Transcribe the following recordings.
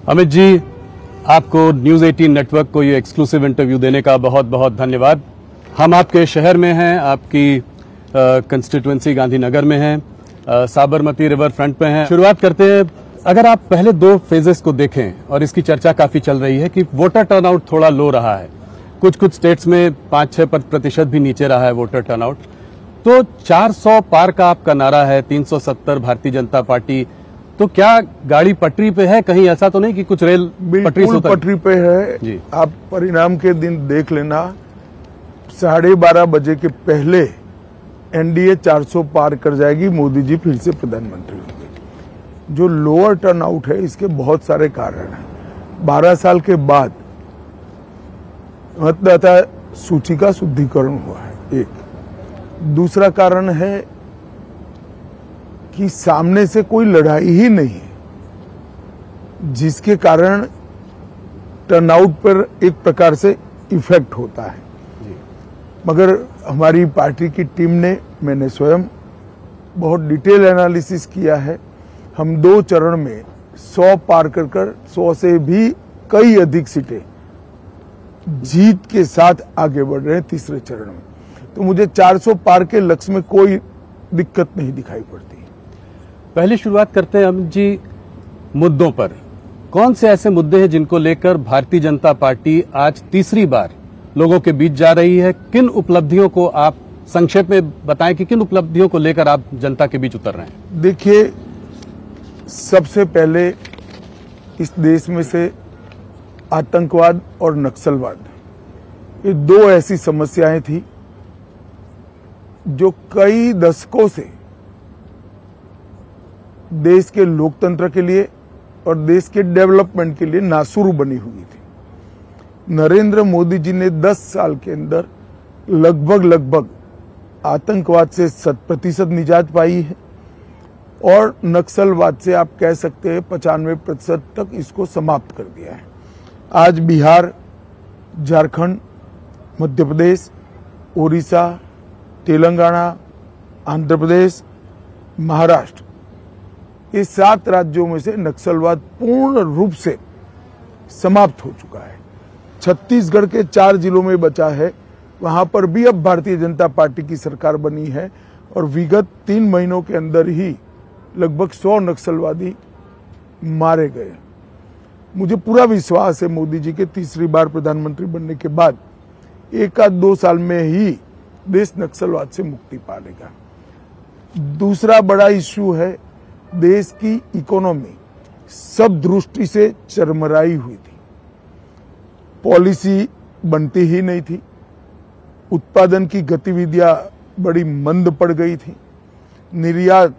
अमित जी, आपको news 18 network को ये एक्सक्लूसिव इंटरव्यू देने का बहुत बहुत धन्यवाद। हम आपके शहर में हैं, आपकी कंस्टिट्यूएंसी गांधीनगर में हैं, साबरमती रिवर फ्रंट पे हैं। शुरुआत करते हैं, अगर आप पहले 2 फेजेस को देखें, और इसकी चर्चा काफी चल रही है कि वोटर टर्नआउट थोड़ा लो रहा है, कुछ स्टेट्स में 5-6% भी नीचे रहा है वोटर टर्नआउट। तो 400 पार का आपका नारा है, 370 भारतीय जनता पार्टी, तो क्या गाड़ी पटरी पे है? कहीं ऐसा तो नहीं कि कुछ रेल पटरी से पटरी पे है जी। आप परिणाम के दिन देख लेना, 12:30 बजे के पहले एनडीए 400 पार कर जाएगी, मोदी जी फिर से प्रधानमंत्री होंगे। जो लोअर टर्नआउट है, इसके बहुत सारे कारण हैं। 12 साल के बाद मतदाता सूची का शुद्धिकरण हुआ है, एक। दूसरा कारण है कि सामने से कोई लड़ाई ही नहीं है, जिसके कारण टर्नआउट पर एक प्रकार से इफेक्ट होता है। मगर हमारी पार्टी की टीम ने, मैंने स्वयं बहुत डिटेल एनालिसिस किया है। हम 2 चरण में 100 पार कर 100 से भी कई अधिक सीटें जीत के साथ आगे बढ़ रहे हैं तीसरे चरण में। तो मुझे 400 पार के लक्ष्य में कोई दिक्कत नहीं दिखाई पड़ती। पहले शुरुआत करते हैं अमित जी मुद्दों पर। कौन से ऐसे मुद्दे हैं जिनको लेकर भारतीय जनता पार्टी आज तीसरी बार लोगों के बीच जा रही है? किन उपलब्धियों को आप संक्षेप में बताएं कि किन उपलब्धियों को लेकर आप जनता के बीच उतर रहे हैं? देखिए, सबसे पहले इस देश में से आतंकवाद और नक्सलवाद, ये 2 ऐसी समस्याएं थी जो कई दशकों से देश के लोकतंत्र के लिए और देश के डेवलपमेंट के लिए नासुर बनी हुई थी। नरेंद्र मोदी जी ने 10 साल के अंदर लगभग आतंकवाद से 100% निजात पाई है, और नक्सलवाद से आप कह सकते हैं 95% तक इसको समाप्त कर दिया है। आज बिहार, झारखंड, मध्य प्रदेश, उड़ीसा, तेलंगाना, आंध्र प्रदेश, महाराष्ट्र, ये 7 राज्यों में से नक्सलवाद पूर्ण रूप से समाप्त हो चुका है। छत्तीसगढ़ के 4 जिलों में बचा है, वहां पर भी अब भारतीय जनता पार्टी की सरकार बनी है, और विगत 3 महीनों के अंदर ही लगभग 100 नक्सलवादी मारे गए। मुझे पूरा विश्वास है मोदी जी के तीसरी बार प्रधानमंत्री बनने के बाद 1-2 साल में ही देश नक्सलवाद से मुक्ति पा लेगा। दूसरा बड़ा इश्यू है, देश की इकोनॉमी सब दृष्टि से चरमराई हुई थी। पॉलिसी बनती ही नहीं थी, उत्पादन की गतिविधियां बड़ी मंद पड़ गई थी, निर्यात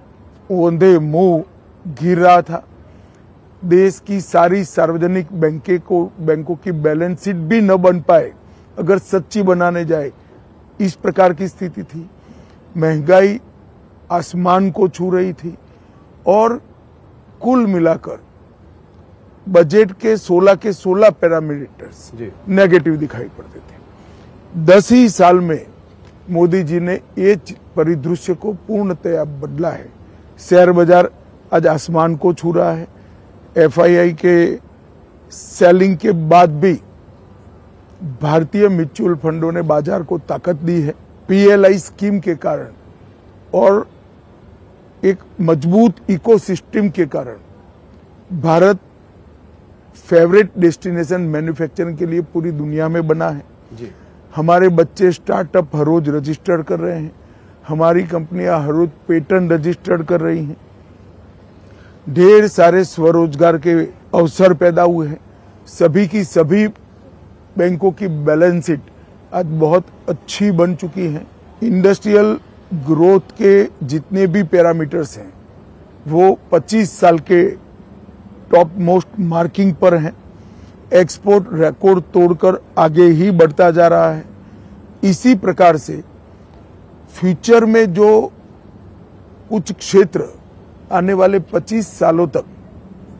ओंधे मुंह गिर रहा था, देश की सारी सार्वजनिक बैंकों की बैलेंस शीट भी न बन पाए अगर सच्ची बनाने जाए, इस प्रकार की स्थिति थी। महंगाई आसमान को छू रही थी, और कुल मिलाकर बजट के 16 के 16 पैरामीटर्स नेगेटिव दिखाई पड़ते थे। 10 ही साल में मोदी जी ने ये परिदृश्य को पूर्णतया बदला है। शेयर बाजार आज आसमान को छू रहा है। एफआईआई के सेलिंग के बाद भी भारतीय म्यूचुअल फंडों ने बाजार को ताकत दी है। पीएलआई स्कीम के कारण और एक मजबूत इकोसिस्टम के कारण भारत फेवरेट डेस्टिनेशन मैन्युफैक्चरिंग के लिए पूरी दुनिया में बना है जी। हमारे बच्चे स्टार्टअप हर रोज रजिस्टर कर रहे हैं, हमारी कंपनियां हर रोज पेटेंट रजिस्टर कर रही हैं, ढेर सारे स्वरोजगार के अवसर पैदा हुए हैं। सभी की सभी बैंकों की बैलेंस शीट आज बहुत अच्छी बन चुकी है। इंडस्ट्रियल ग्रोथ के जितने भी पैरामीटर्स हैं वो 25 साल के टॉप मोस्ट मार्किंग पर हैं। एक्सपोर्ट रिकॉर्ड तोड़कर आगे ही बढ़ता जा रहा है। इसी प्रकार से फ्यूचर में जो कुछ क्षेत्र आने वाले 25 सालों तक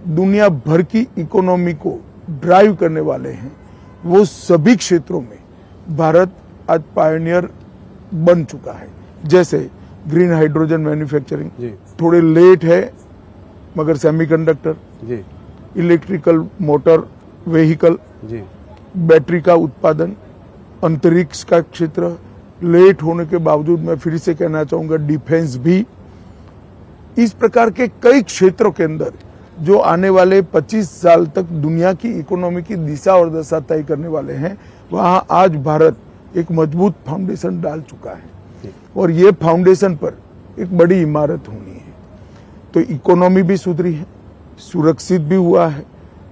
दुनिया भर की इकोनॉमी को ड्राइव करने वाले हैं, वो सभी क्षेत्रों में भारत आज पायनियर बन चुका है। जैसे ग्रीन हाइड्रोजन मैन्युफैक्चरिंग थोड़े लेट है, मगर सेमीकंडक्टर, इलेक्ट्रिकल मोटर व्हीकल, जी बैटरी का उत्पादन, अंतरिक्ष का क्षेत्र, लेट होने के बावजूद मैं फिर से कहना चाहूंगा डिफेंस भी। इस प्रकार के कई क्षेत्रों के अंदर जो आने वाले 25 साल तक दुनिया की इकोनॉमी की दिशा और दशा तय करने वाले हैं, वहां आज भारत एक मजबूत फाउंडेशन डाल चुका है और ये फाउंडेशन पर एक बड़ी इमारत होनी है। तो इकोनॉमी भी सुधरी है, सुरक्षित भी हुआ है,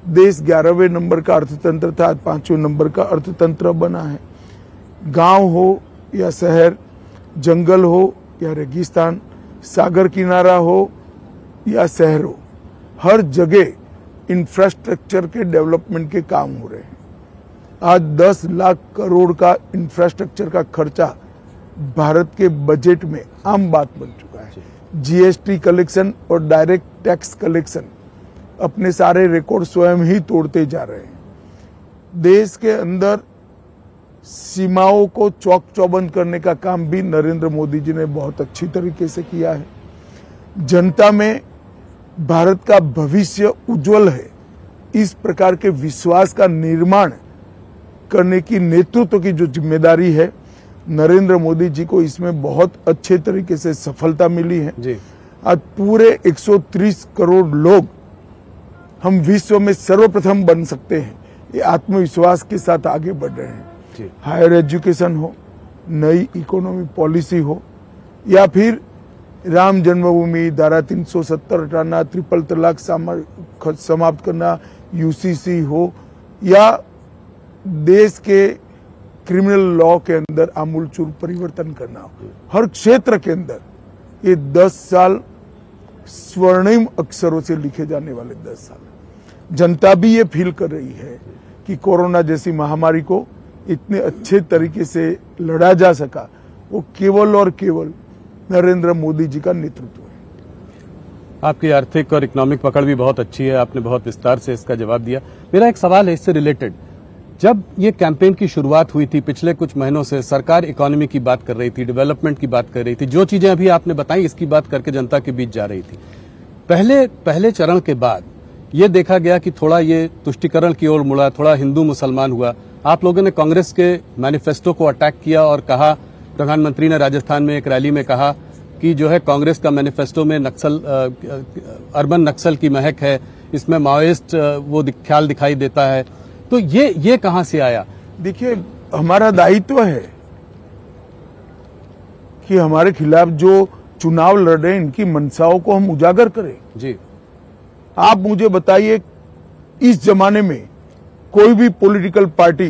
देश 11वें नंबर का अर्थतंत्र था, आज 5वें नंबर का अर्थतंत्र बना है। गांव हो या शहर, जंगल हो या रेगिस्तान, सागर किनारा हो या शहर हो, हर जगह इंफ्रास्ट्रक्चर के डेवलपमेंट के काम हो रहे हैं। आज 10 लाख करोड़ का इंफ्रास्ट्रक्चर का खर्चा भारत के बजट में आम बात बन चुका है। जीएसटी कलेक्शन और डायरेक्ट टैक्स कलेक्शन अपने सारे रिकॉर्ड स्वयं ही तोड़ते जा रहे हैं। देश के अंदर सीमाओं को चौक चौबंद करने का काम भी नरेंद्र मोदी जी ने बहुत अच्छी तरीके से किया है। जनता में भारत का भविष्य उज्जवल है, इस प्रकार के विश्वास का निर्माण करने की नेतृत्व की जो जिम्मेदारी है, नरेंद्र मोदी जी को इसमें बहुत अच्छे तरीके से सफलता मिली है। जी। आज पूरे 130 करोड़ लोग हम विश्व में सर्वप्रथम बन सकते हैं, ये आत्मविश्वास के साथ आगे बढ़ रहे हैं। हायर एजुकेशन हो, नई इकोनॉमी पॉलिसी हो, या फिर राम जन्मभूमि, धारा 370 हटाना, ट्रिपल तलाक समाप्त करना, यूसीसी हो, या देश के क्रिमिनल लॉ के अंदर आमूलचूल परिवर्तन करना हो, हर क्षेत्र के अंदर ये 10 साल स्वर्णिम अक्षरों से लिखे जाने वाले 10 साल। जनता भी ये फील कर रही है कि कोरोना जैसी महामारी को इतने अच्छे तरीके से लड़ा जा सका, वो केवल और केवल नरेंद्र मोदी जी का नेतृत्व है। आपकी आर्थिक और इकोनॉमिक पकड़ भी बहुत अच्छी है, आपने बहुत विस्तार से इसका जवाब दिया। मेरा एक सवाल है इससे रिलेटेड, जब ये कैंपेन की शुरुआत हुई थी पिछले कुछ महीनों से, सरकार इकोनॉमी की बात कर रही थी, डेवलपमेंट की बात कर रही थी, जो चीजें अभी आपने बताई इसकी बात करके जनता के बीच जा रही थी। पहले चरण के बाद ये देखा गया कि थोड़ा ये तुष्टीकरण की ओर मुड़ा, थोड़ा हिंदू मुसलमान हुआ। आप लोगों ने कांग्रेस के मैनिफेस्टो को अटैक किया और कहा, प्रधानमंत्री ने राजस्थान में एक रैली में कहा कि जो है कांग्रेस का मैनिफेस्टो में नक्सल, अर्बन नक्सल की महक है, इसमें माओइस्ट वो ख्याल दिखाई देता है। तो ये कहां से आया? देखिए, हमारा दायित्व है कि हमारे खिलाफ जो चुनाव लड़ रहे हैं इनकी मंशाओं को हम उजागर करें। जी। आप मुझे बताइए, इस जमाने में कोई भी पॉलिटिकल पार्टी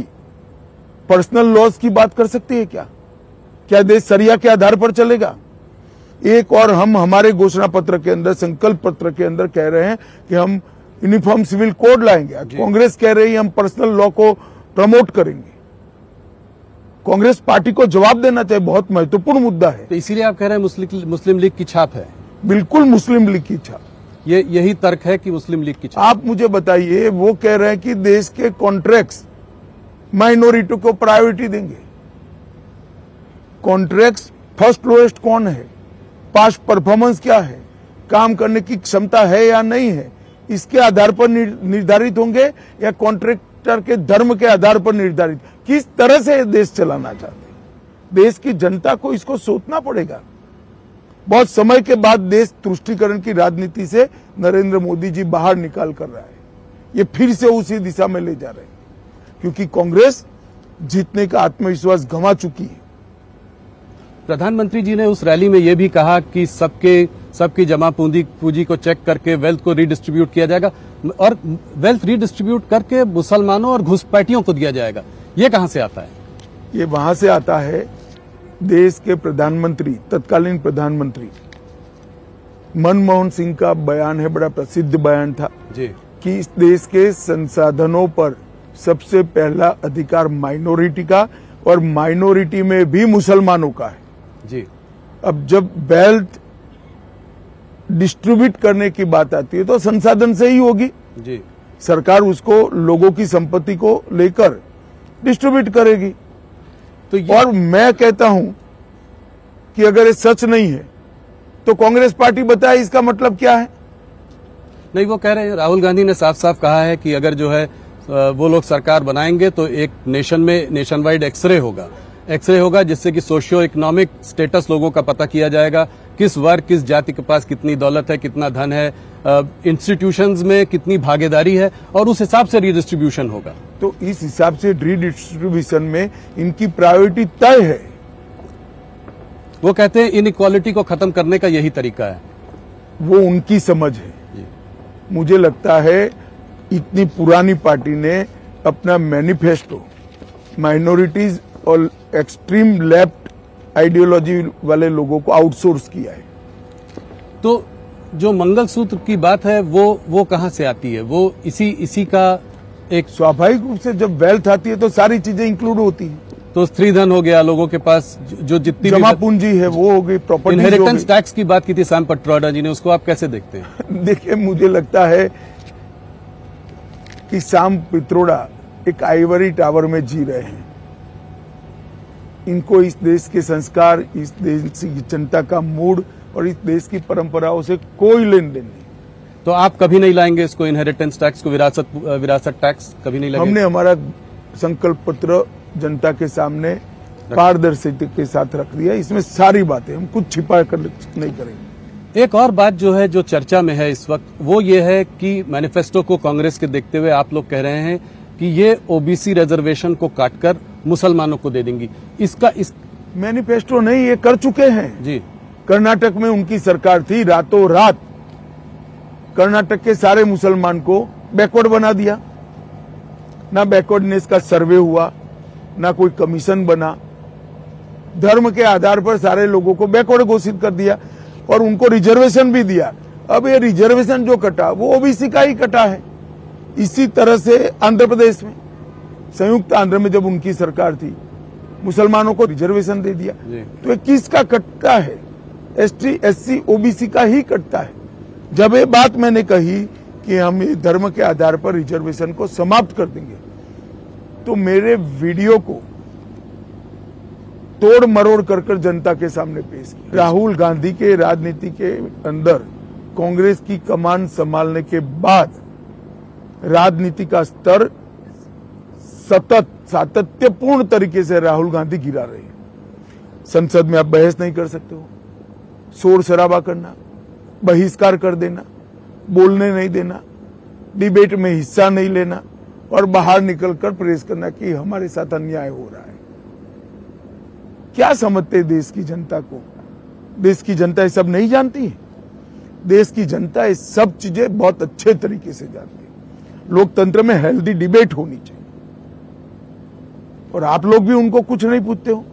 पर्सनल लॉस की बात कर सकती है क्या? क्या देश सरिया के आधार पर चलेगा? एक और हम हमारे घोषणा पत्र के अंदर, संकल्प पत्र के अंदर कह रहे हैं कि हम यूनिफॉर्म सिविल कोड लाएंगे। कांग्रेस कह रही है हम पर्सनल लॉ को प्रमोट करेंगे। कांग्रेस पार्टी को जवाब देना चाहिए, बहुत महत्वपूर्ण मुद्दा है। तो इसीलिए आप कह रहे हैं मुस्लिम लीग की छाप है? बिल्कुल मुस्लिम लीग की छाप। यही तर्क है कि मुस्लिम लीग की छाप। आप मुझे बताइए, वो कह रहे हैं कि देश के कॉन्ट्रैक्ट्स माइनॉरिटी को प्रायोरिटी देंगे। कॉन्ट्रैक्ट्स फर्स्ट लोएस्ट कौन है, पास्ट परफॉर्मेंस क्या है, काम करने की क्षमता है या नहीं है, इसके आधार पर निर्धारित होंगे या कॉन्ट्रैक्टर के धर्म के आधार पर निर्धारित? किस तरह से देश चलाना चाहते हैं? देश की जनता को इसको सोचना पड़ेगा। बहुत समय के बाद देश तुष्टीकरण की राजनीति से नरेंद्र मोदी जी बाहर निकाल कर रहा है, ये फिर से उसी दिशा में ले जा रहे हैं, क्योंकि कांग्रेस जीतने का आत्मविश्वास गंवा चुकी है। प्रधानमंत्री जी ने उस रैली में यह भी कहा कि सबकी जमा पूंजी को चेक करके वेल्थ को रिडिस्ट्रीब्यूट किया जाएगा और वेल्थ रिडिस्ट्रीब्यूट करके मुसलमानों और घुसपैठियों को दिया जाएगा। ये कहां से आता है? ये वहां से आता है, देश के प्रधानमंत्री, तत्कालीन प्रधानमंत्री मनमोहन सिंह का बयान है, बड़ा प्रसिद्ध बयान था जी, कि इस देश के संसाधनों पर सबसे पहला अधिकार माइनॉरिटी का और माइनॉरिटी में भी मुसलमानों का है जी। अब जब वेल्थ डिस्ट्रीब्यूट करने की बात आती है तो संसाधन से ही होगी जी। सरकार उसको लोगों की संपत्ति को लेकर डिस्ट्रीब्यूट करेगी। तो और मैं कहता हूं कि अगर ये सच नहीं है तो कांग्रेस पार्टी बताए इसका मतलब क्या है। नहीं, वो कह रहे हैं, राहुल गांधी ने साफ साफ कहा है कि अगर जो है वो लोग सरकार बनाएंगे तो एक नेशन वाइड एक्सरे होगा जिससे कि सोशियो इकोनॉमिक स्टेटस लोगों का पता किया जाएगा, किस वर्ग किस जाति के पास कितनी दौलत है, कितना धन है, इंस्टीट्यूशंस में कितनी भागीदारी है, और उस हिसाब से रीडिस्ट्रीब्यूशन होगा। तो इस हिसाब से रीडिस्ट्रीब्यूशन में इनकी प्रायोरिटी तय है। वो कहते हैं इनइक्वालिटी को खत्म करने का यही तरीका है। वो उनकी समझ है। मुझे लगता है इतनी पुरानी पार्टी ने अपना मैनिफेस्टो माइनॉरिटीज और एक्सट्रीम लेफ्ट आइडियोलॉजी वाले लोगों को आउटसोर्स किया है। तो जो मंगलसूत्र की बात है वो कहां से आती है? वो इसी का एक स्वाभाविक रूप से जब वेल्थ आती है तो सारी चीजें इंक्लूड होती है। तो स्त्रीधन हो गया, लोगों के पास जो जितनी जमा पूंजी है वो हो गई, प्रॉपर्टी। इनहेरिटेंस टैक्स की बात की थी सैम पटवाड़ा जी ने, उसको आप कैसे देखते हैं? देखिए, मुझे लगता है कि सैम पित्रोड़ा एक आइवरी टावर में जी रहे हैं। इनको इस देश के संस्कार, इस देश की जनता का मूड और इस देश की परंपराओं से कोई लेन देन नहीं। तो आप कभी नहीं लाएंगे इसको, इनहेरिटेंस टैक्स को, विरासत टैक्स कभी नहीं लाएंगे? हमने हमारा संकल्प पत्र जनता के सामने पारदर्शिता के साथ रख दिया। इसमें सारी बातें, हम कुछ छिपा कर नहीं करेंगे। एक और बात जो है, जो चर्चा में है इस वक्त, वो ये है कि मैनिफेस्टो को कांग्रेस के देखते हुए आप लोग कह रहे हैं कि ये ओबीसी रिजर्वेशन को काटकर मुसलमानों को दे देंगी। इस मैनिफेस्टो नहीं, ये कर चुके हैं जी। कर्नाटक में उनकी सरकार थी, रातों रात कर्नाटक के सारे मुसलमान को बैकवर्ड बना दिया। ना बैकवर्डनेस का सर्वे हुआ, ना कोई कमीशन बना, धर्म के आधार पर सारे लोगों को बैकवर्ड घोषित कर दिया और उनको रिजर्वेशन भी दिया। अब ये रिजर्वेशन जो कटा वो ओबीसी का ही कटा है। इसी तरह से आंध्र प्रदेश में, संयुक्त आंध्र में जब उनकी सरकार थी, मुसलमानों को रिजर्वेशन दे दिया। तो ये किसका कटता है? एसटी, एससी, ओबीसी का ही कटता है। जब ये बात मैंने कही कि हम ये धर्म के आधार पर रिजर्वेशन को समाप्त कर देंगे, तो मेरे वीडियो को तोड़ मरोड़ कर जनता के सामने पेश किया। राहुल गांधी के राजनीति के अंदर कांग्रेस की कमान संभालने के बाद राजनीति का स्तर सतत सातत्यपूर्ण तरीके से राहुल गांधी गिरा रहे हैं। संसद में आप बहस नहीं कर सकते हो, शोर शराबा करना, बहिष्कार कर देना, बोलने नहीं देना, डिबेट में हिस्सा नहीं लेना और बाहर निकलकर प्रेस करना कि हमारे साथ अन्याय हो रहा है। क्या समझते देश की जनता को? देश की जनता ये सब नहीं जानती है। देश की जनता ये सब चीजें बहुत अच्छे तरीके से जानती है। लोकतंत्र में हेल्दी डिबेट होनी चाहिए और आप लोग भी उनको कुछ नहीं पूछते हो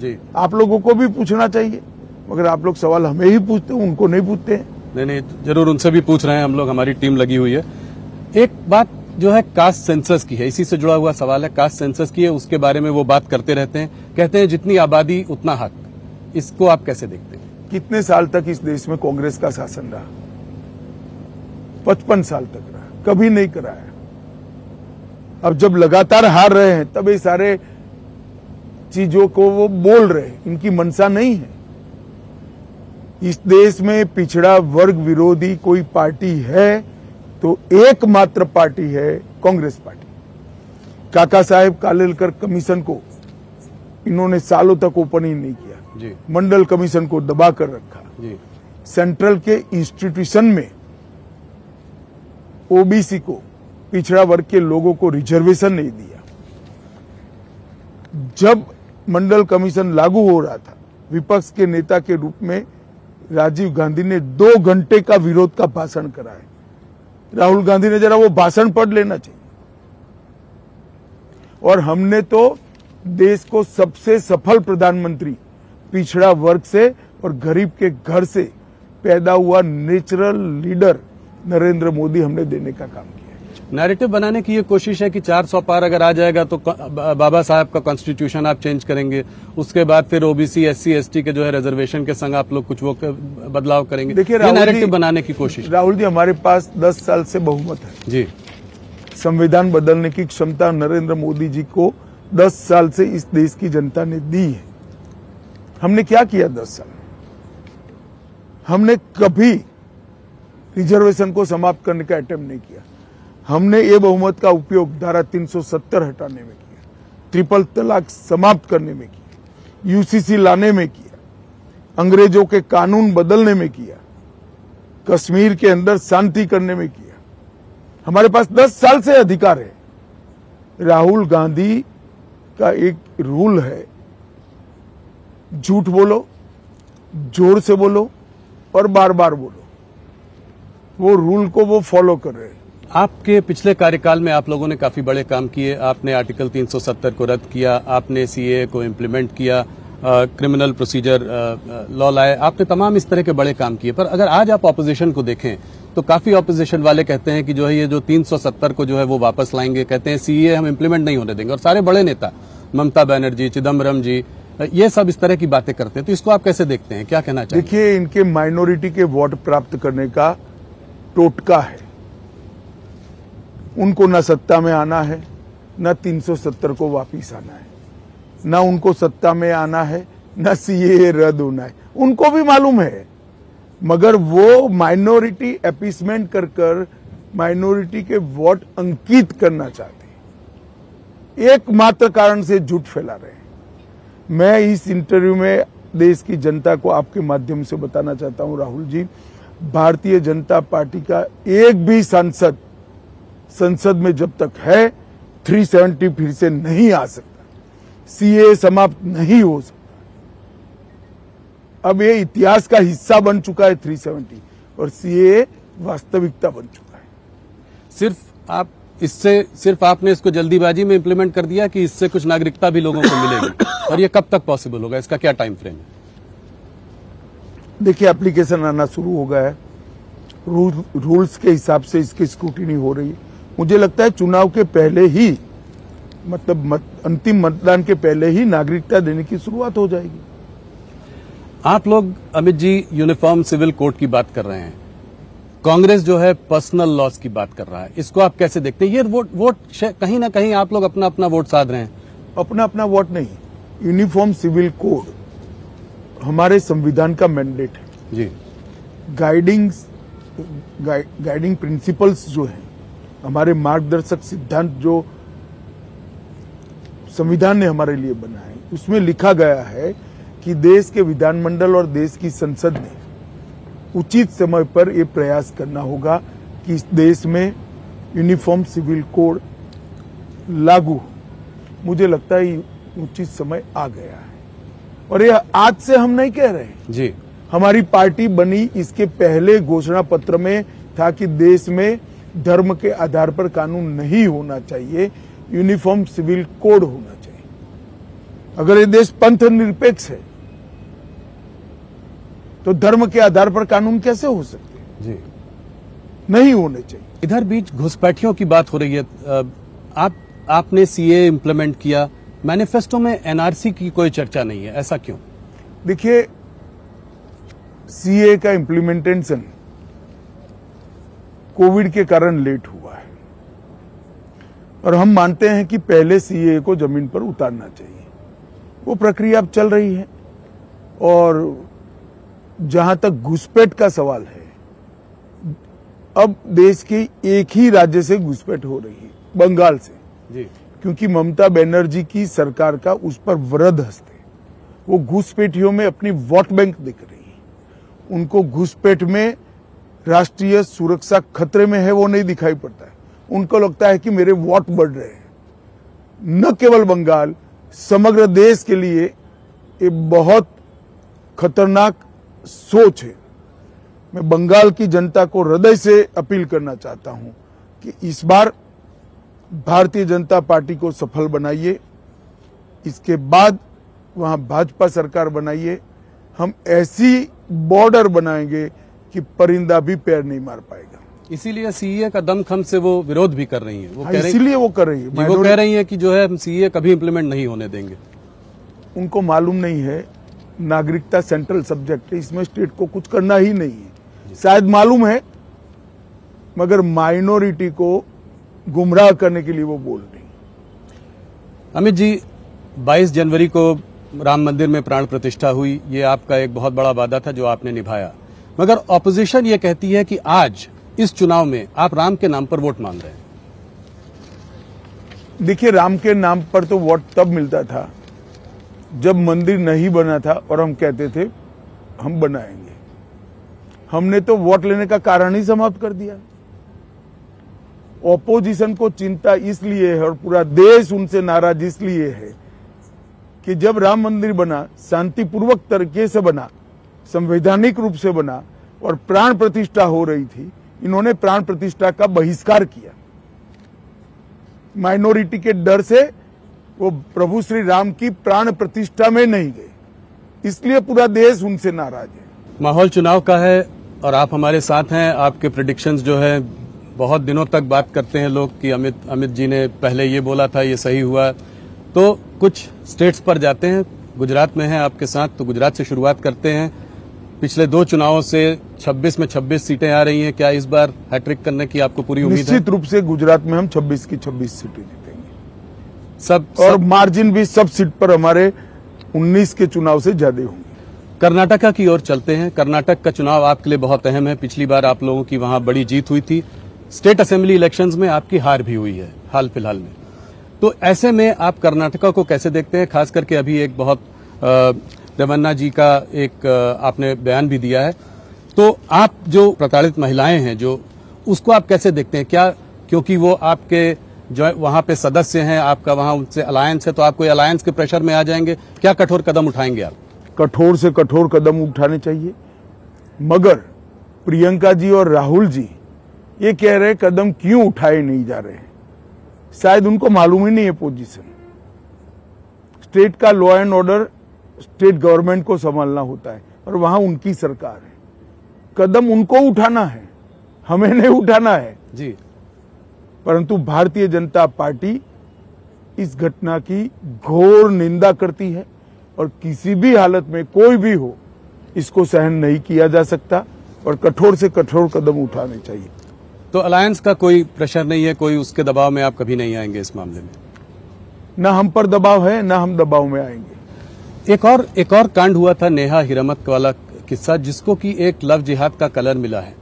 जी। आप लोगों को भी पूछना चाहिए, मगर आप लोग सवाल हमें ही पूछते हो, उनको नहीं पूछते हैं। नहीं, जरूर उनसे भी पूछ रहे हैं हम लोग, हमारी टीम लगी हुई है। एक बात जो है कास्ट सेंसस की है, इसी से जुड़ा हुआ सवाल है। कास्ट सेंसस की है, उसके बारे में वो बात करते रहते हैं, कहते हैं जितनी आबादी उतना हक। इसको आप कैसे देखते हैं? कितने साल तक इस देश में कांग्रेस का शासन रहा? 55 साल तक रहा, कभी नहीं कराया। अब जब लगातार हार रहे हैं तब ये सारे चीजों को वो बोल रहे हैं। इनकी मंशा नहीं है। इस देश में पिछड़ा वर्ग विरोधी कोई पार्टी है तो एकमात्र पार्टी है कांग्रेस पार्टी। काका साहेब कालेलकर कमीशन को इन्होंने सालों तक ओपन ही नहीं किया जी। मंडल कमीशन को दबा कर रखा जी। सेंट्रल के इंस्टीट्यूशन में ओबीसी को, पिछड़ा वर्ग के लोगों को रिजर्वेशन नहीं दिया। जब मंडल कमीशन लागू हो रहा था, विपक्ष के नेता के रूप में राजीव गांधी ने 2 घंटे का विरोध का भाषण कराया। राहुल गांधी ने जरा वो भाषण पढ़ लेना चाहिए। और हमने तो देश को सबसे सफल प्रधानमंत्री पिछड़ा वर्ग से और गरीब के घर से पैदा हुआ नेचुरल लीडर नरेंद्र मोदी हमने देने का काम किया। नैरेटिव बनाने की ये कोशिश है कि 400 पार अगर आ जाएगा तो बाबा साहब का कॉन्स्टिट्यूशन आप चेंज करेंगे, उसके बाद फिर ओबीसी, एससी, एसटी के जो है रिजर्वेशन के संग आप लोग कुछ वो बदलाव करेंगे। देखिए, नैरेटिव बनाने की कोशिश। राहुल जी, हमारे पास 10 साल से बहुमत है जी। संविधान बदलने की क्षमता नरेंद्र मोदी जी को 10 साल से इस देश की जनता ने दी है। हमने क्या किया 10 साल? हमने कभी रिजर्वेशन को समाप्त करने का अटेम्प्ट नहीं किया। हमने ये बहुमत का उपयोग धारा 370 हटाने में किया, ट्रिपल तलाक समाप्त करने में किया, यूसीसी लाने में किया, अंग्रेजों के कानून बदलने में किया, कश्मीर के अंदर शांति करने में किया। हमारे पास 10 साल से अधिकार है। राहुल गांधी का एक रूल है, झूठ बोलो, जोर से बोलो और बार बार बोलो। वो रूल को वो फॉलो कर रहे हैं। आपके पिछले कार्यकाल में आप लोगों ने काफी बड़े काम किए। आपने आर्टिकल 370 को रद्द किया, आपने सीएए को इम्प्लीमेंट किया, क्रिमिनल प्रोसीजर लॉ लाए, आपने तमाम इस तरह के बड़े काम किए। पर अगर आज आप ऑपोजिशन को देखें तो काफी ऑपोजिशन वाले कहते हैं कि जो है ये जो 370 को जो है वो वापस लाएंगे, कहते हैं सीएए हम इम्प्लीमेंट नहीं होने देंगे। और सारे बड़े नेता ममता बनर्जी, चिदम्बरम जी, ये सब इस तरह की बातें करते हैं। तो इसको आप कैसे देखते हैं, क्या कहना चाहिए? देखिए, इनके माइनॉरिटी के वोट प्राप्त करने का टोटका है। उनको न सत्ता में आना है, न 370 को वापिस आना है, न उनको सत्ता में आना है, न सीएए रद्द होना है। उनको भी मालूम है, मगर वो माइनॉरिटी अपीसमेंट कर कर माइनॉरिटी के वोट अंकित करना चाहते हैं। एकमात्र कारण से झूठ फैला रहे हैं। मैं इस इंटरव्यू में देश की जनता को आपके माध्यम से बताना चाहता हूं, राहुल जी, भारतीय जनता पार्टी का एक भी सांसद संसद में जब तक है 370 फिर से नहीं आ सकता, सीएए समाप्त नहीं हो सकता। अब ये इतिहास का हिस्सा बन चुका है 370, और सीएए वास्तविकता बन चुका है। सिर्फ आपने इसको जल्दीबाजी में इम्प्लीमेंट कर दिया कि इससे कुछ नागरिकता भी लोगों को मिलेगी? और ये कब तक पॉसिबल होगा, इसका क्या टाइम फ्रेम है? देखिए, एप्लीकेशन आना शुरू हो गया है, रूल्स के हिसाब से इसकी स्क्रूटिनी हो रही है। मुझे लगता है चुनाव के पहले ही, मतलब अंतिम मतदान के पहले ही नागरिकता देने की शुरुआत हो जाएगी। आप लोग, Amit ji, uniform civil code की बात कर रहे हैं, कांग्रेस जो है पर्सनल लॉस की बात कर रहा है। इसको आप कैसे देखते हैं? ये वोट कहीं ना कहीं आप लोग अपना अपना वोट साध रहे हैं। अपना अपना वोट नहीं, यूनिफॉर्म सिविल कोड हमारे संविधान का मैंडेट है जी। गाइडिंग प्रिंसिपल्स जो है, हमारे मार्गदर्शक सिद्धांत जो संविधान ने हमारे लिए बनाए, उसमें लिखा गया है कि देश के विधानमंडल और देश की संसद ने उचित समय पर यह प्रयास करना होगा कि इस देश में यूनिफॉर्म सिविल कोड लागू हो। मुझे लगता है उचित समय आ गया है, और यह आज से हम नहीं कह रहे जी। हमारी पार्टी बनी इसके पहले घोषणा पत्र में था कि देश में धर्म के आधार पर कानून नहीं होना चाहिए, यूनिफॉर्म सिविल कोड होना चाहिए। अगर ये देश पंथ निरपेक्ष है तो धर्म के आधार पर कानून कैसे हो सकते हैं? जी, नहीं होने चाहिए। इधर बीच घुसपैठियों की बात हो रही है। आपने सीए इम्प्लीमेंट किया, मैनिफेस्टो में एनआरसी की कोई चर्चा नहीं है, ऐसा क्यों? देखिए, सीए का इम्प्लीमेंटेशन कोविड के कारण लेट हुआ है, और हम मानते हैं कि पहले सीए को जमीन पर उतारना चाहिए। वो प्रक्रिया अब चल रही है, और जहां तक घुसपैठ का सवाल है, अब देश के एक ही राज्य से घुसपैठ हो रही है, बंगाल से जी। क्योंकि ममता बनर्जी की सरकार का उस पर वृहद हस्त है। वो घुसपैठियों में अपनी वोट बैंक दिख रही है। उनको घुसपैठ में राष्ट्रीय सुरक्षा खतरे में है वो नहीं दिखाई पड़ता है। उनको लगता है कि मेरे वोट बढ़ रहे हैं। न केवल बंगाल, समग्र देश के लिए ये बहुत खतरनाक सोच है। मैं बंगाल की जनता को हृदय से अपील करना चाहता हूं कि इस बार भारतीय जनता पार्टी को सफल बनाइए, इसके बाद वहां भाजपा सरकार बनाइए। हम ऐसी बॉर्डर बनाएंगे कि परिंदा भी पैर नहीं मार पाएगा। इसीलिए सीए का दमखम से वो विरोध भी कर रही है। वो इसीलिए वो कर रही है। वो कह रही है कि जो है हम सीए कभी इम्प्लीमेंट नहीं होने देंगे। उनको मालूम नहीं है नागरिकता सेंट्रल सब्जेक्ट है, इसमें स्टेट को कुछ करना ही नहीं है। शायद मालूम है, मगर माइनॉरिटी को गुमराह करने के लिए वो बोल रही। अमित जी, 22 जनवरी को राम मंदिर में प्राण प्रतिष्ठा हुई, ये आपका एक बहुत बड़ा वादा था जो आपने निभाया। मगर ऑपोजिशन ये कहती है कि आज इस चुनाव में आप राम के नाम पर वोट मांग रहे हैं। देखिए, राम के नाम पर तो वोट तब मिलता था जब मंदिर नहीं बना था और हम कहते थे हम बनाएंगे। हमने तो वोट लेने का कारण ही समाप्त कर दिया। ऑपोजिशन को चिंता इसलिए है और पूरा देश उनसे नाराज इसलिए है कि जब राम मंदिर बना, शांतिपूर्वक तरीके से बना, संवैधानिक रूप से बना और प्राण प्रतिष्ठा हो रही थी, इन्होंने प्राण प्रतिष्ठा का बहिष्कार किया। माइनॉरिटी के डर से वो प्रभु श्री राम की प्राण प्रतिष्ठा में नहीं गए, इसलिए पूरा देश उनसे नाराज है। माहौल चुनाव का है और आप हमारे साथ हैं। आपके प्रेडिक्शंस जो है, बहुत दिनों तक बात करते हैं लोग कि अमित जी ने पहले ये बोला था, ये सही हुआ। तो कुछ स्टेट्स पर जाते हैं, गुजरात में हैं आपके साथ, तो गुजरात से शुरुआत करते हैं। पिछले 2 चुनावों से 26 में 26 सीटें आ रही हैं। क्या इस बार हैट्रिक करने की आपको पूरी उम्मीद है? निश्चित रूप से गुजरात में हम 26 की 26 सीटें जीतेंगे। सब और मार्जिन भी सब सीट पर हमारे 19 के चुनाव से ज्यादा होंगे। कर्नाटका की ओर चलते हैं। कर्नाटक का चुनाव आपके लिए बहुत अहम है। पिछली बार आप लोगों की वहां बड़ी जीत हुई थी। स्टेट असेंबली इलेक्शंस में आपकी हार भी हुई है हाल फिलहाल में। तो ऐसे में आप कर्नाटका को कैसे देखते हैं? खास करके अभी एक बहुत देवन्ना जी का एक आपने बयान भी दिया है। तो आप जो प्रताड़ित महिलाएं हैं, जो उसको आप कैसे देखते हैं? क्या क्योंकि वो आपके जो वहां पे सदस्य हैं, आपका वहां उनसे अलायंस है, तो आप कोई अलायंस के प्रेशर में आ जाएंगे? क्या कठोर कदम उठाएंगे आप? कठोर से कठोर कदम उठाने चाहिए, मगर प्रियंका जी और राहुल जी ये कह रहे कदम क्यों उठाए नहीं जा रहे हैं। शायद उनको मालूम ही नहीं है पोजीशन। स्टेट का law and order state government को संभालना होता है और वहां उनकी सरकार है। कदम उनको उठाना है, हमें नहीं उठाना है जी। परंतु भारतीय जनता पार्टी इस घटना की घोर निंदा करती है और किसी भी हालत में कोई भी हो, इसको सहन नहीं किया जा सकता और कठोर से कठोर कदम उठाने चाहिए। तो अलायंस का कोई प्रेशर नहीं है, कोई उसके दबाव में आप कभी नहीं आएंगे इस मामले में? ना हम पर दबाव है, ना हम दबाव में आएंगे। एक और कांड हुआ था, नेहा हिरामत वाला किस्सा, जिसको कि एक लव जिहाद का कलर मिला है।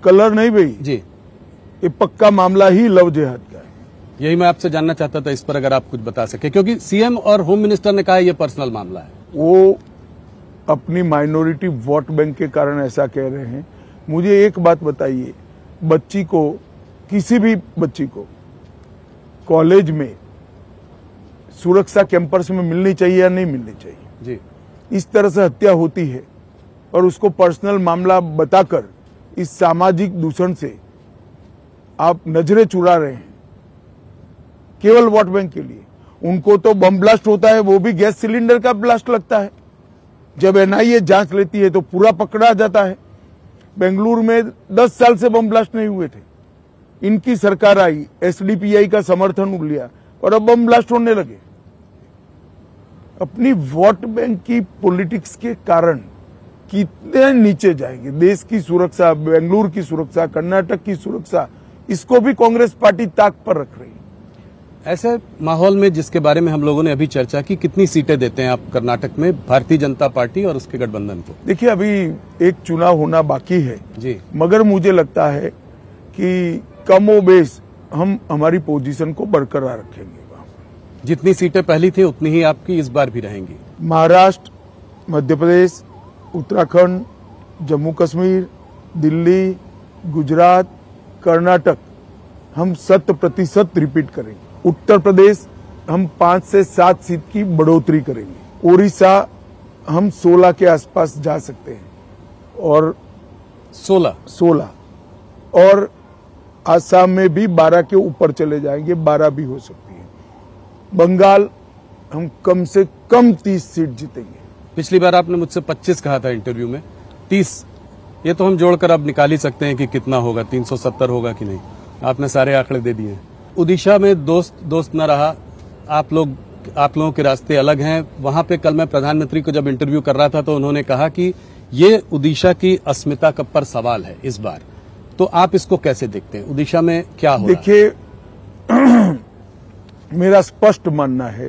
कलर नहीं भाई जी, ये पक्का मामला ही लव जिहाद का है। यही मैं आपसे जानना चाहता था, इस पर अगर आप कुछ बता सके, क्योंकि सीएम और होम मिनिस्टर ने कहा ये पर्सनल मामला है। वो अपनी माइनॉरिटी वोट बैंक के कारण ऐसा कह रहे हैं। मुझे एक बात बताइए, बच्ची को, किसी भी बच्ची को कॉलेज में सुरक्षा कैंपस में मिलनी चाहिए या नहीं मिलनी चाहिए? जी। इस तरह से हत्या होती है और उसको पर्सनल मामला बताकर इस सामाजिक दूषण से आप नजरें चुरा रहे हैं केवल वोट बैंक के लिए। उनको तो बम ब्लास्ट होता है, वो भी गैस सिलेंडर का ब्लास्ट लगता है। जब एनआईए जांच लेती है तो पूरा पकड़ा जाता है। बेंगलुरु में 10 साल से बम ब्लास्ट नहीं हुए थे। इनकी सरकार आई, एसडीपीआई का समर्थन लिया और अब बम ब्लास्ट होने लगे। अपनी वोट बैंक की पॉलिटिक्स के कारण कितने नीचे जाएंगे। देश की सुरक्षा, बेंगलुरु की सुरक्षा, कर्नाटक की सुरक्षा, इसको भी कांग्रेस पार्टी ताक पर रख रही है। ऐसे माहौल में, जिसके बारे में हम लोगों ने अभी चर्चा की, कितनी सीटें देते हैं आप कर्नाटक में भारतीय जनता पार्टी और उसके गठबंधन को? देखिए, अभी एक चुनाव होना बाकी है जी, मगर मुझे लगता है कि कमोबेश हम हमारी पोजीशन को बरकरार रखेंगे। जितनी सीटें पहली थी उतनी ही आपकी इस बार भी रहेंगी। महाराष्ट्र, मध्य प्रदेश, उत्तराखंड, जम्मू कश्मीर, दिल्ली, गुजरात, कर्नाटक हम 100% रिपीट करेंगे। उत्तर प्रदेश हम 5 से 7 सीट की बढ़ोतरी करेंगे। उड़ीसा हम 16 के आसपास जा सकते हैं और 16 और आसाम में भी 12 के ऊपर चले जाएंगे, 12 भी हो सकती है। बंगाल हम कम से कम 30 सीट जीतेंगे। पिछली बार आपने मुझसे 25 कहा था इंटरव्यू में, 30 ये तो हम जोड़कर अब निकाल ही सकते हैं कि कितना होगा, 370 होगा कि नहीं। आपने सारे आंकड़े दे दिए। ओडिशा में दोस्त न रहा, आप लोगों के रास्ते अलग हैं। वहां पे कल मैं प्रधानमंत्री को जब इंटरव्यू कर रहा था तो उन्होंने कहा कि ये ओडिशा की अस्मिता का पर सवाल है इस बार। तो आप इसको कैसे देखते हैं? ओडिशा में क्या हो रहा है? देखिए, मेरा स्पष्ट मानना है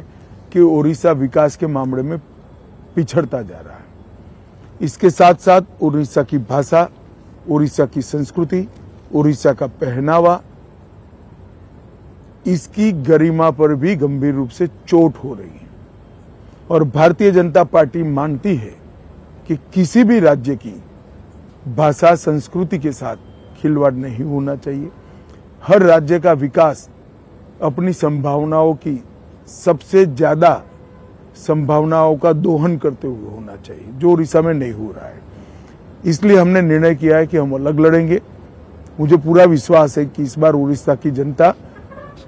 कि ओडिशा विकास के मामले में पिछड़ता जा रहा है। इसके साथ साथ उड़ीसा की भाषा, उड़ीसा की संस्कृति, उड़ीसा का पहनावा, इसकी गरिमा पर भी गंभीर रूप से चोट हो रही है। और भारतीय जनता पार्टी मानती है कि किसी भी राज्य की भाषा, संस्कृति के साथ खिलवाड़ नहीं होना चाहिए। हर राज्य का विकास अपनी संभावनाओं की सबसे ज्यादा संभावनाओं का दोहन करते हुए होना चाहिए, जो उड़ीसा में नहीं हो रहा है। इसलिए हमने निर्णय किया है कि हम अलग लड़ेंगे। मुझे पूरा विश्वास है कि इस बार उड़ीसा की जनता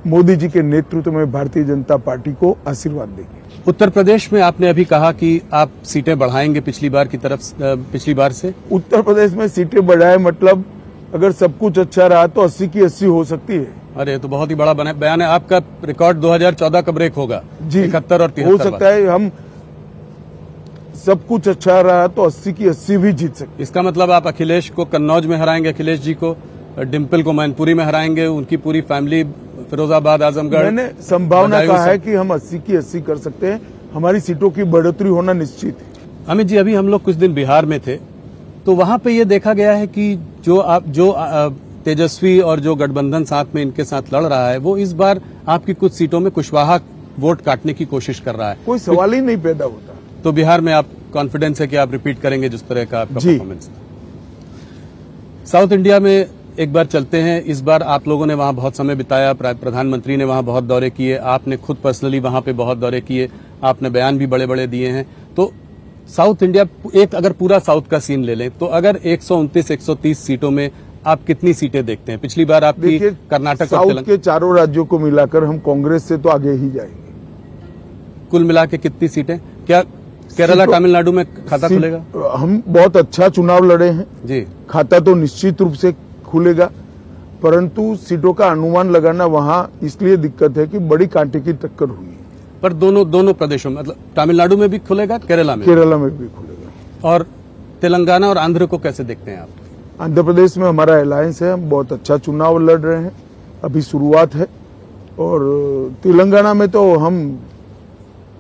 मोदी जी के नेतृत्व में भारतीय जनता पार्टी को आशीर्वाद देगी। उत्तर प्रदेश में आपने अभी कहा कि आप सीटें बढ़ाएंगे पिछली बार से। उत्तर प्रदेश में सीटें बढ़ाए मतलब अगर सब कुछ अच्छा रहा तो 80 की 80 हो सकती है। अरे तो बहुत ही बड़ा बयान है आपका। रिकॉर्ड 2014 का ब्रेक होगा जी, 71 और 73 हो सकता है। हम सब कुछ अच्छा रहा तो 80 की 80 भी जीत सकते। इसका मतलब आप अखिलेश को कन्नौज में हराएंगे, अखिलेश जी को, डिम्पल को मैनपुरी में हराएंगे, उनकी पूरी फैमिली फिरोजाबाद, आजमगढ़। मैंने संभावना कहा है कि हम 80 की 80 कर सकते हैं। हमारी सीटों की बढ़ोतरी होना निश्चित है। अमित जी, अभी हम लोग कुछ दिन बिहार में थे तो वहां पे ये देखा गया है कि जो तेजस्वी और जो गठबंधन साथ में इनके साथ लड़ रहा है, वो इस बार आपकी कुछ सीटों में कुशवाहा वोट काटने की कोशिश कर रहा है। कोई सवाल ही नहीं पैदा होता। तो बिहार में आप कॉन्फिडेंस है कि आप रिपीट करेंगे जिस तरह का आपका परफॉर्मेंस था? साउथ इंडिया में एक बार चलते हैं। इस बार आप लोगों ने वहां बहुत समय बिताया, प्रधानमंत्री ने वहां बहुत दौरे किए, आपने खुद पर्सनली वहां पे बहुत दौरे किए, आपने बयान भी बड़े बड़े दिए हैं। तो साउथ इंडिया, एक अगर पूरा साउथ का सीन ले लें तो अगर 129-130 सीटों में आप कितनी सीटें देखते हैं? पिछली बार आपकी कर्नाटक और साउथ के चारों राज्यों को मिलाकर हम कांग्रेस से तो आगे ही जाएंगे। कुल मिला के कितनी सीटें? क्या केरला, तमिलनाडु में खाता खुलेगा? हम बहुत अच्छा चुनाव लड़े हैं जी, खाता तो निश्चित रूप से खुलेगा, परंतु सीटों का अनुमान लगाना वहां इसलिए दिक्कत है कि बड़ी कांटे की टक्कर हुई है। पर दोनों प्रदेशों में, मतलब तमिलनाडु में भी खुलेगा, केरला में भी खुलेगा। और तेलंगाना और आंध्र को कैसे देखते हैं आप? आंध्र प्रदेश में हमारा अलायंस है, हम बहुत अच्छा चुनाव लड़ रहे हैं, अभी शुरुआत है। और तेलंगाना में तो हम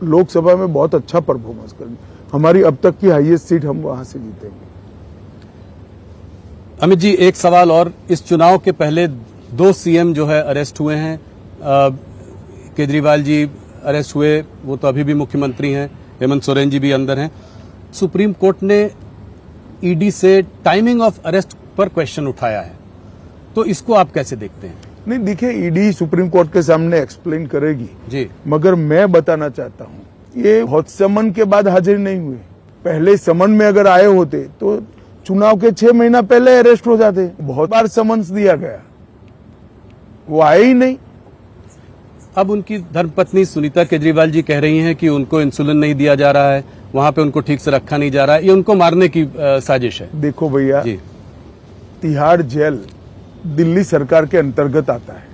लोकसभा में बहुत अच्छा परफॉर्मेंस करेंगे। हमारी अब तक की हाईएस्ट सीट हम वहां से जीतेंगे। अमित जी, एक सवाल और, इस चुनाव के पहले 2 सीएम जो है अरेस्ट हुए हैं। केजरीवाल जी अरेस्ट हुए, वो तो अभी भी मुख्यमंत्री हैं, हेमंत सोरेन जी भी अंदर हैं। सुप्रीम कोर्ट ने ईडी से टाइमिंग ऑफ अरेस्ट पर क्वेश्चन उठाया है, तो इसको आप कैसे देखते हैं? नहीं, देखिए, ईडी सुप्रीम कोर्ट के सामने एक्सप्लेन करेगी जी, मगर मैं बताना चाहता हूं, ये हॉट समन के बाद हाजिर नहीं हुए। पहले समन में अगर आए होते तो चुनाव के 6 महीना पहले अरेस्ट हो जाते। बहुत बार समन्स दिया गया, वो आए ही नहीं। अब उनकी धर्मपत्नी सुनीता केजरीवाल जी कह रही हैं कि उनको इंसुलिन नहीं दिया जा रहा है, वहां पे उनको ठीक से रखा नहीं जा रहा है, ये उनको मारने की साजिश है। देखो भैया, तिहाड़ जेल दिल्ली सरकार के अंतर्गत आता है,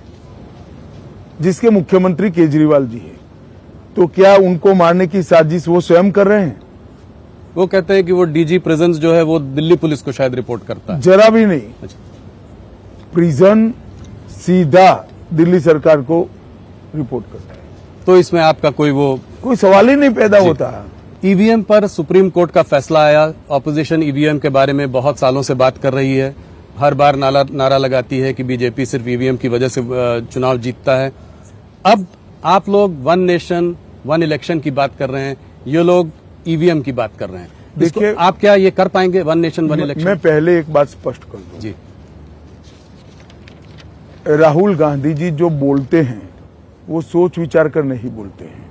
जिसके मुख्यमंत्री केजरीवाल जी है। तो क्या उनको मारने की साजिश वो स्वयं कर रहे हैं? वो कहते हैं कि वो डीजी प्रिजन जो है वो दिल्ली पुलिस को शायद रिपोर्ट करता है। जरा भी नहीं। अच्छा। प्रिजन सीधा दिल्ली सरकार को रिपोर्ट करता है, तो इसमें आपका कोई सवाल ही नहीं पैदा होता। ईवीएम पर सुप्रीम कोर्ट का फैसला आया। ऑपोजिशन ईवीएम के बारे में बहुत सालों से बात कर रही है, हर बार नारा लगाती है कि बीजेपी सिर्फ ईवीएम की वजह से चुनाव जीतता है। अब आप लोग 1 नेशन 1 इलेक्शन की बात कर रहे हैं, ये लोग ईवीएम की बात कर रहे हैं। देखिए, आप क्या ये कर पाएंगे 1 नेशन 1 इलेक्शन? मैं पहले एक बात स्पष्ट कर दूं जी, राहुल गांधी जी जो बोलते हैं वो सोच विचार कर नहीं बोलते हैं।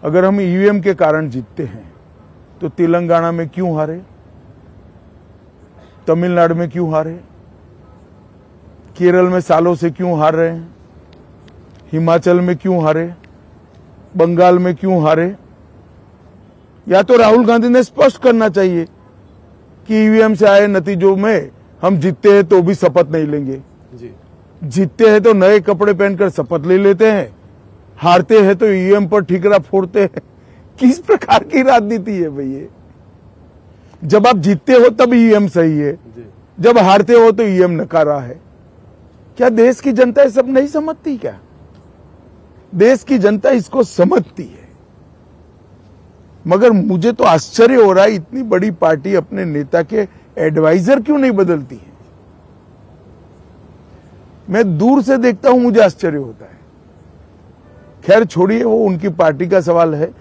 अगर हम ईवीएम के कारण जीतते हैं तो तेलंगाना में क्यों हारे, तमिलनाडु में क्यों हारे, केरल में सालों से क्यों हार रहे हैं, हिमाचल में क्यों हारे, बंगाल में क्यों हारे? या तो राहुल गांधी ने स्पष्ट करना चाहिए कि ईवीएम से आए नतीजों में हम जीतते हैं तो भी शपथ नहीं लेंगे, जीतते हैं तो नए कपड़े पहनकर शपथ ले लेते हैं, हारते हैं तो ईवीएम पर ठीकरा फोड़ते हैं। किस प्रकार की राजनीति है भैया? जब आप जीतते हो तब ईवीएम सही है, जब हारते हो तो ईवीएम नकारा है। क्या देश की जनता ये सब नहीं समझती? क्या देश की जनता इसको समझती है? मगर मुझे तो आश्चर्य हो रहा है, इतनी बड़ी पार्टी अपने नेता के एडवाइजर क्यों नहीं बदलती है। मैं दूर से देखता हूं, मुझे आश्चर्य होता है। खैर छोड़िए, वो उनकी पार्टी का सवाल है।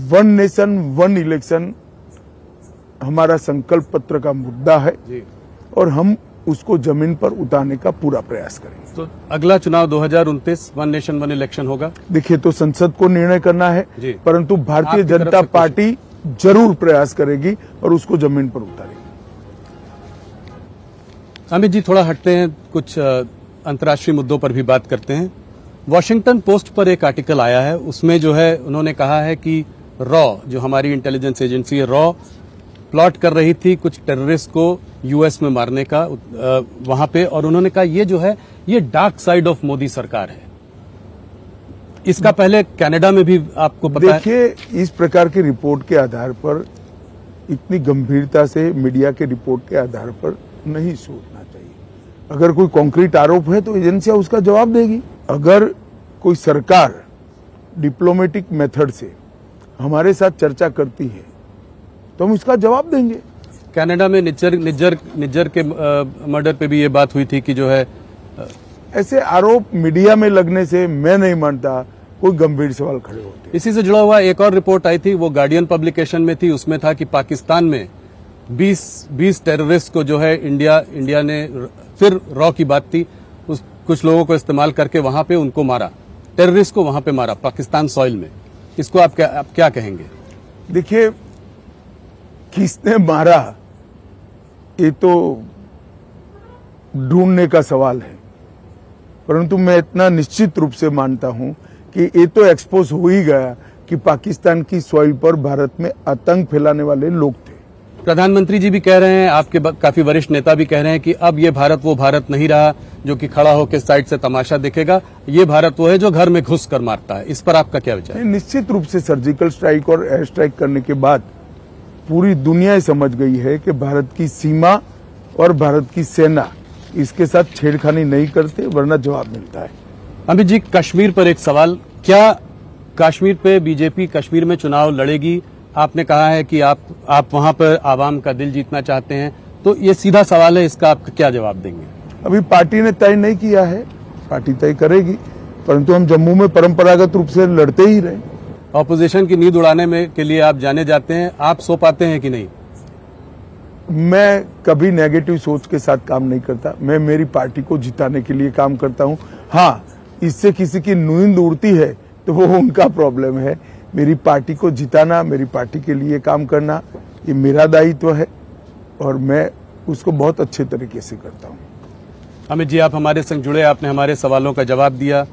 वन नेशन वन इलेक्शन हमारा संकल्प पत्र का मुद्दा है और हम उसको जमीन पर उतारने का पूरा प्रयास करेंगे। तो अगला चुनाव 2029 वन नेशन वन इलेक्शन होगा। देखिए, तो संसद को निर्णय करना है, परंतु भारतीय जनता पार्टी जरूर प्रयास करेगी और उसको जमीन पर उतारेगी। अमित जी, थोड़ा हटते हैं, कुछ अंतर्राष्ट्रीय मुद्दों पर भी बात करते हैं। वॉशिंगटन पोस्ट पर एक आर्टिकल आया है, उसमें जो है उन्होंने कहा है कि रॉ, जो हमारी इंटेलिजेंस एजेंसी है, रॉ प्लॉट कर रही थी कुछ टेररिस्ट को यूएस में मारने का वहां पे, और उन्होंने कहा ये जो है ये डार्क साइड ऑफ मोदी सरकार है। इसका पहले कनाडा में भी आपको पता है। देखिए, इस प्रकार की रिपोर्ट के आधार पर, इतनी गंभीरता से मीडिया के रिपोर्ट के आधार पर नहीं सोचना चाहिए। अगर कोई कॉन्क्रीट आरोप है तो एजेंसियां उसका जवाब देगी। अगर कोई सरकार डिप्लोमेटिक मेथड से हमारे साथ चर्चा करती है तो हम इसका जवाब देंगे। कनाडा में निज्जर के मर्डर पे भी ये बात हुई थी कि जो है ऐसे आरोप मीडिया में लगने से मैं नहीं मानता कोई गंभीर सवाल खड़े होते। इसी से जुड़ा हुआ एक और रिपोर्ट आई थी, वो गार्डियन पब्लिकेशन में थी। उसमें था कि पाकिस्तान में 20 टेररिस्ट को जो है इंडिया ने, फिर रॉ की बात थी, कुछ लोगों को इस्तेमाल करके वहां पे उनको मारा, टेररिस्ट को वहां पे मारा पाकिस्तान सॉइल में। इसको आप क्या कहेंगे? देखिए, किसने मारा ये तो ढूंढने का सवाल है, परंतु मैं इतना निश्चित रूप से मानता हूं कि ये तो एक्सपोज हो ही गया कि पाकिस्तान की सॉइल पर भारत में आतंक फैलाने वाले लोग थे। प्रधानमंत्री जी भी कह रहे हैं, आपके काफी वरिष्ठ नेता भी कह रहे हैं कि अब ये भारत वो भारत नहीं रहा जो कि खड़ा होकर साइड से तमाशा देखेगा। ये भारत वो है जो घर में घुस कर मारता है। इस पर आपका क्या विचार है? निश्चित रूप से सर्जिकल स्ट्राइक और एयर स्ट्राइक करने के बाद पूरी दुनिया समझ गई है कि भारत की सीमा और भारत की सेना इसके साथ छेड़खानी नहीं करते, वरना जवाब मिलता है। अमित जी, कश्मीर पर एक सवाल, क्या कश्मीर पे बीजेपी कश्मीर में चुनाव लड़ेगी? आपने कहा है कि आप वहां पर आवाम का दिल जीतना चाहते हैं, तो ये सीधा सवाल है, इसका आप क्या जवाब देंगे? अभी पार्टी ने तय नहीं किया है, पार्टी तय करेगी, परंतु हम जम्मू में परंपरागत रूप से लड़ते ही रहे। ऑपोजिशन की नींद उड़ाने में के लिए आप जाने जाते हैं, आप सो पाते हैं कि नहीं? मैं कभी नेगेटिव सोच के साथ काम नहीं करता। मैं मेरी पार्टी को जिताने के लिए काम करता हूं। हाँ, इससे किसी की नींद उड़ती है तो वो उनका प्रॉब्लम है। मेरी पार्टी को जिताना, मेरी पार्टी के लिए काम करना, ये मेरा दायित्व है और मैं उसको बहुत अच्छे तरीके से करता हूँ। अमित जी, आप हमारे संग जुड़े, आपने हमारे सवालों का जवाब दिया,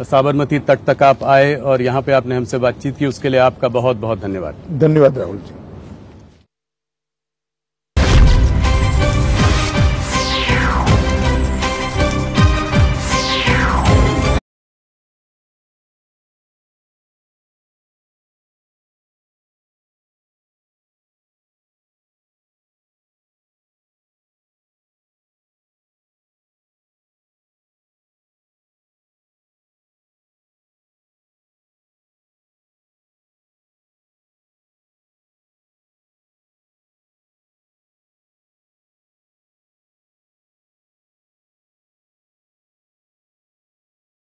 साबरमती तट तक आप आए और यहाँ पे आपने हमसे बातचीत की, उसके लिए आपका बहुत बहुत धन्यवाद। धन्यवाद राहुल जी।